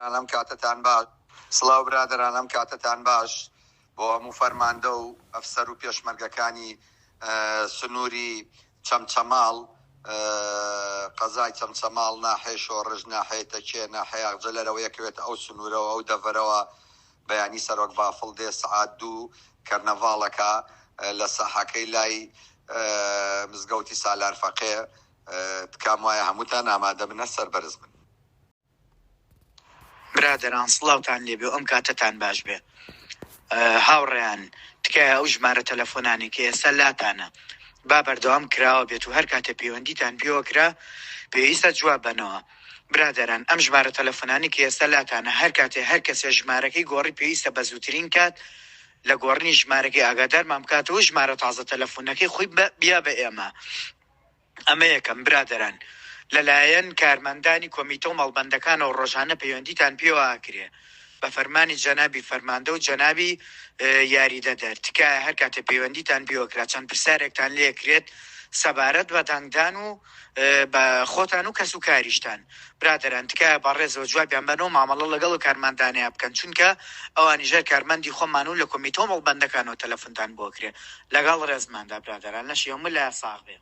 ئەم کاتتان باش سڵاو برادران، ئەم کاتتان باش بۆ هەموو فەرماندە و ئەفسەر و پێشمەرگەکانی سنووری چەمچەماڵ، قەزای چەمچەماڵ ناحێ شۆڕژ ناحێتە کێ ناحێ ئەغجلەرەوە یەکوێت ئەو سنوورەوە ئەو دەڤەرەوە بەیانی سەرۆک بافڵ دێ سعات 2 کەرنەڤاڵەکە لە ساحەکەی لای مزگەوتی سالار فەقێ. تکام وایە هەمووتان ئامادە بنە سەربەرز بن. برادران سڵاوتان لێبێ و ئەم کاتتان باش بێ. هاوڕێیان تکایە ئەو ژمارە تەلەفۆنانی کە ئێستا لاتانە با بەردەوام کراوە بێت و هەر کاتێ پەیوەندیتان پێوە کرا پێویستە جواب بنەوە. برادران ئەم ژمارە تەلەفۆنانی کە ئێستا لاتانە هەر کاتێ هەر کەسێ ژمارەکەی گۆڕی پێویستە بە زووترین کات لە گۆڕنی ژمارەکەی ئاگادارمان بکاتەوە ژمارە تازە تەلەفۆنەکەی خۆی بیا بە ئێمە. ئەمە یەکەم. برادران لەلایەن کارمەندانی کۆمیتە و مەڵبەندەکانەوە ڕۆژانە پەیوەندیتان پێوە ئاکرێ بە فەرمانی جەنابی فەرماندە و جەنابی یاریدەدەر. تکایە هەر کاتێ پەیوەندیتان پێوەکرا چەند پرسیارێکتان لێکرێت سەبارەت بە دەنگدان و بە خۆتان و کەس و کاریشتان. برادران تکایە بەڕێزەوە جوابیان بنەوە مامەڵە لەگەڵ کارمەندانەیە بکەن، چونکە ئەوانیژە کارمەندی خۆمان و لە کۆمیتە و مەڵبەندەکانەوە تەلەفۆنتان بۆ کرێ. لەگەڵ ڕێزماندا برادران لەشی هەموو لای ساغ بێ.